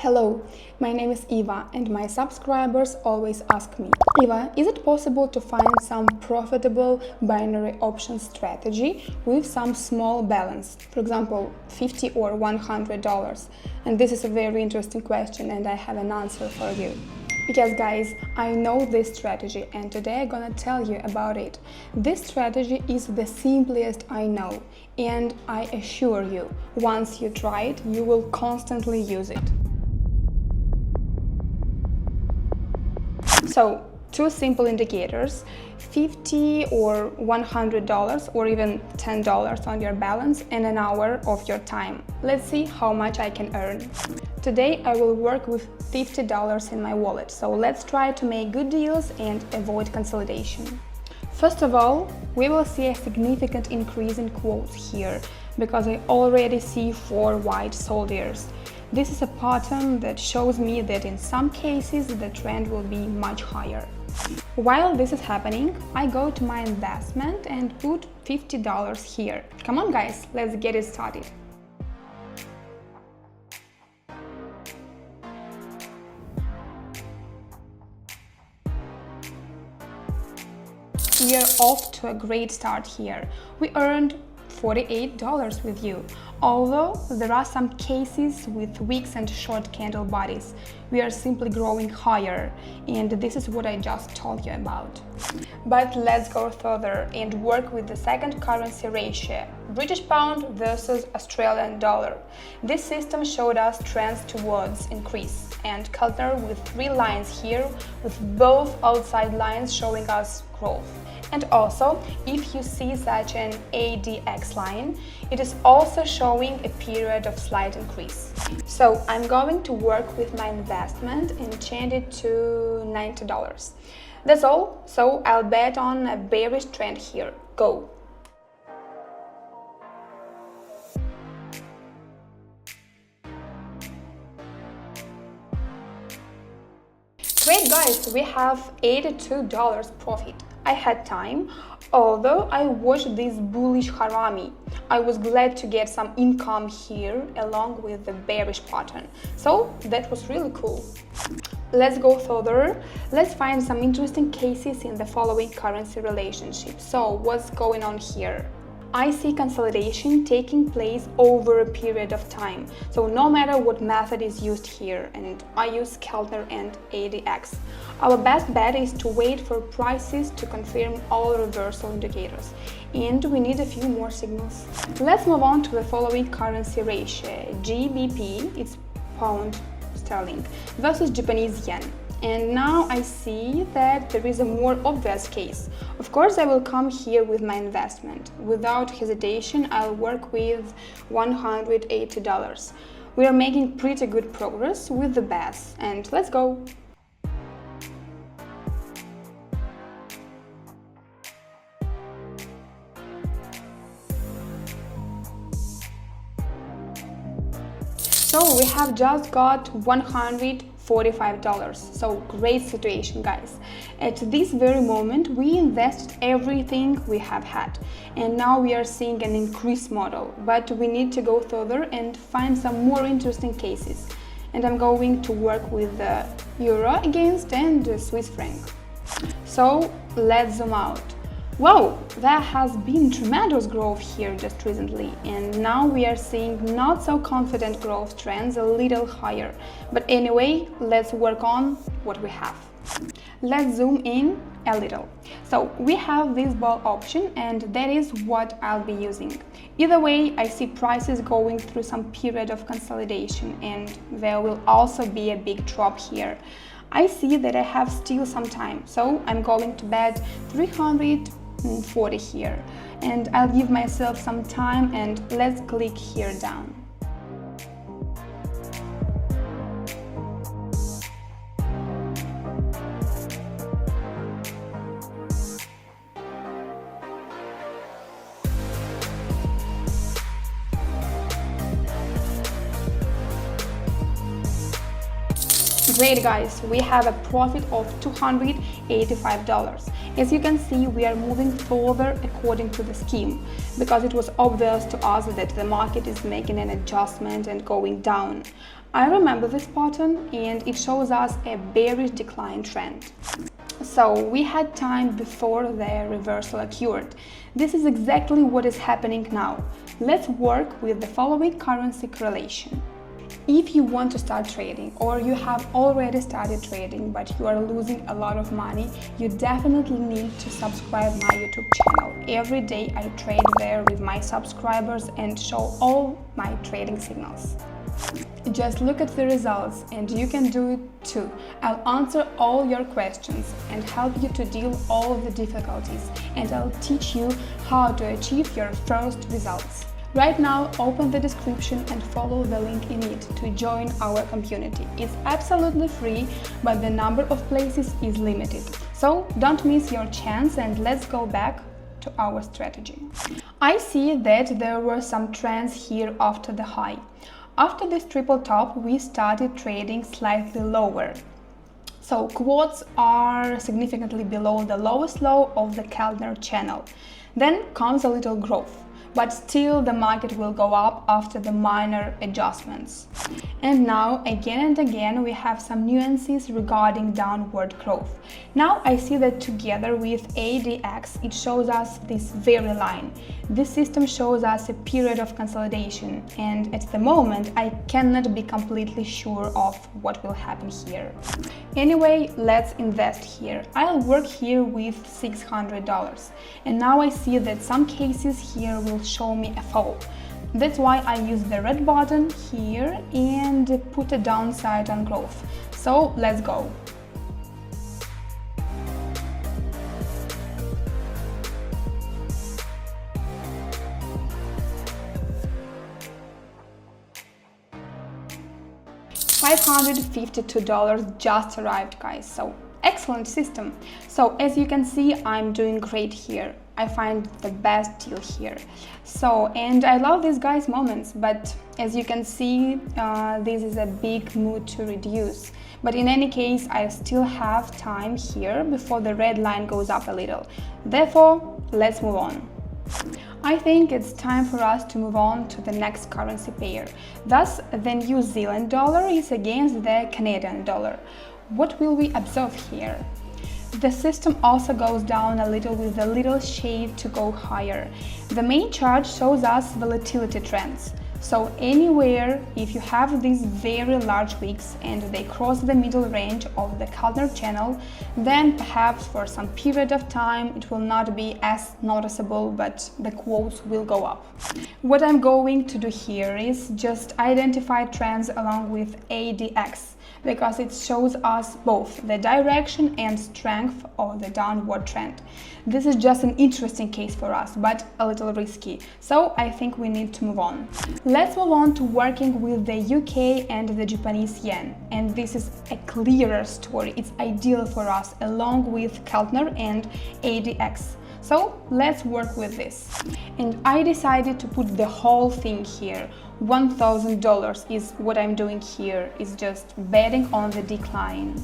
Hello, my name is Eva and my subscribers always ask me, Eva, is it possible to find some profitable binary option strategy with some small balance, for example, $50 or $100? And this is a very interesting question and I have an answer for you. Because guys, I know this strategy and today I'm gonna tell you about it. This strategy is the simplest I know and I assure you, once you try it, you will constantly use it. So, two simple indicators, $50 or $100 or even $10 on your balance and an hour of your time. Let's see how much I can earn. Today I will work with $50 in my wallet, so let's try to make good deals and avoid consolidation. First of all, we will see a significant increase in quotes here, because I already see 4 white soldiers. This is a pattern that shows me that in some cases the trend will be much higher. While this is happening, I go to my investment and put $50 here. Come on guys, let's get it started. We are off to a great start here. We earned $48 with you. Although there are some cases with wicks and short candle bodies, we are simply growing higher, and this is what I just told you about. But let's go further and work with the second currency ratio, British pound versus Australian dollar. This system showed us trends towards increase and Keltner with 3 lines here, with both outside lines showing us growth. And also, if you see such an ADX line, it is also showing a period of slight increase. So I'm going to work with my investment and change it to $90. That's all, so I'll bet on a bearish trend here. Go! Great guys, we have $82 profit. I had time, although I watched this bullish harami. I was glad to get some income here along with the bearish pattern. So that was really cool. Let's go further. Let's find some interesting cases in the following currency relationship. So what's going on here? I see consolidation taking place over a period of time. So no matter what method is used here, and I use Keltner and ADX. Our best bet is to wait for prices to confirm all reversal indicators. And we need a few more signals. Let's move on to the following currency ratio. GBP, it's pound sterling, versus Japanese yen. And now I see that there is a more obvious case. Of course, I will come here with my investment. Without hesitation, I'll work with $180. We are making pretty good progress with the bets, and let's go! So we have just got $145, so great situation guys. At this very moment we invested everything we have had and now we are seeing an increased model, but we need to go further and find some more interesting cases. And I'm going to work with the euro against and the Swiss franc. So let's zoom out. Wow, there has been tremendous growth here just recently, and now we are seeing not so confident growth trends a little higher. But anyway, let's work on what we have. Let's zoom in a little. So we have this ball option and that is what I'll be using. Either way, I see prices going through some period of consolidation and there will also be a big drop here. I see that I have still some time, so I'm going to bet 340 here, and I'll give myself some time and let's click here down. Great guys, we have a profit of $285. As you can see, we are moving further according to the scheme, because it was obvious to us that the market is making an adjustment and going down. I remember this pattern and it shows us a bearish decline trend. So we had time before the reversal occurred. This is exactly what is happening now. Let's work with the following currency correlation. If you want to start trading or you have already started trading but you are losing a lot of money, you definitely need to subscribe my YouTube channel. Every day I trade there with my subscribers and show all my trading signals. Just look at the results and you can do it too. I'll answer all your questions and help you to deal all of the difficulties, and I'll teach you how to achieve your first results. Right now, open the description and follow the link in it to join our community. It's absolutely free, but the number of places is limited. So don't miss your chance and let's go back to our strategy. I see that there were some trends here after the high. After this triple top, we started trading slightly lower. So quotes are significantly below the lowest low of the Keltner channel. Then comes a little growth, but still the market will go up after the minor adjustments. And now again and again we have some nuances regarding downward growth. Now I see that together with ADX it shows us this very line. This system shows us a period of consolidation, and at the moment I cannot be completely sure of what will happen here. Anyway, let's invest here. I'll work here with $600, and now I see that some cases here will show me a fall. That's why I use the red button here and put a downside on growth. So let's go. $552 just arrived, guys. So excellent system. So as you can see, I'm doing great here. I find the best deal here. So, and I love these guys moments, but as you can see, this is a big mood to reduce. But in any case, I still have time here before the red line goes up a little. Therefore, let's move on. I think it's time for us to move on to the next currency pair. Thus, the New Zealand dollar is against the Canadian dollar. What will we observe here? The system also goes down a little with a little shade to go higher. The main chart shows us volatility trends. So anywhere, if you have these very large wicks and they cross the middle range of the Keltner channel, then perhaps for some period of time it will not be as noticeable, but the quotes will go up. What I'm going to do here is just identify trends along with ADX, because it shows us both the direction and strength of the downward trend. This is just an interesting case for us, but a little risky, so I think we need to move on. Let's move on to working with the UK and the Japanese yen, and this is a clearer story. It's ideal for us along with Keltner and ADX. So let's work with this. And I decided to put the whole thing here. $1,000 is what I'm doing here, is just betting on the decline.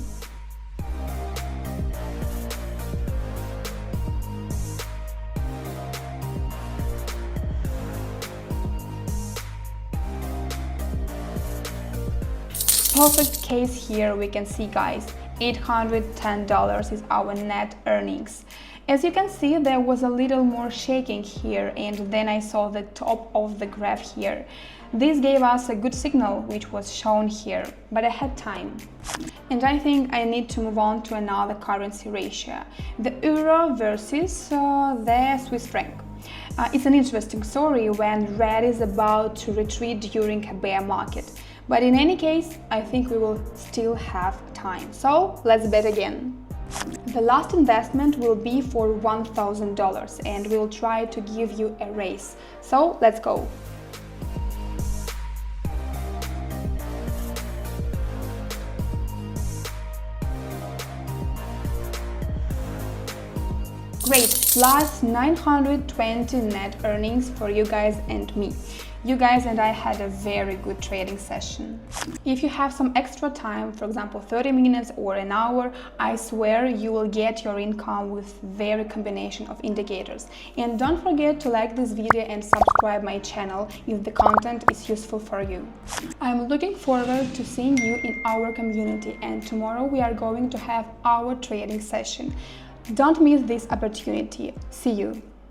Perfect case here we can see, guys. $810 is our net earnings. As you can see, there was a little more shaking here, and then I saw the top of the graph here. This gave us a good signal, which was shown here, but I had time. And I think I need to move on to another currency ratio, the euro versus the Swiss franc. It's an interesting story when red is about to retreat during a bear market. But in any case, I think we will still have time. So let's bet again. The last investment will be for $1,000 and we'll try to give you a raise. So let's go. Great, plus 920 net earnings for you guys and me. You guys and I had a very good trading session. If you have some extra time, for example 30 minutes or an hour, I swear you will get your income with very combination of indicators. And don't forget to like this video and subscribe my channel if the content is useful for you. I'm looking forward to seeing you in our community, and tomorrow we are going to have our trading session. Don't miss this opportunity. See you!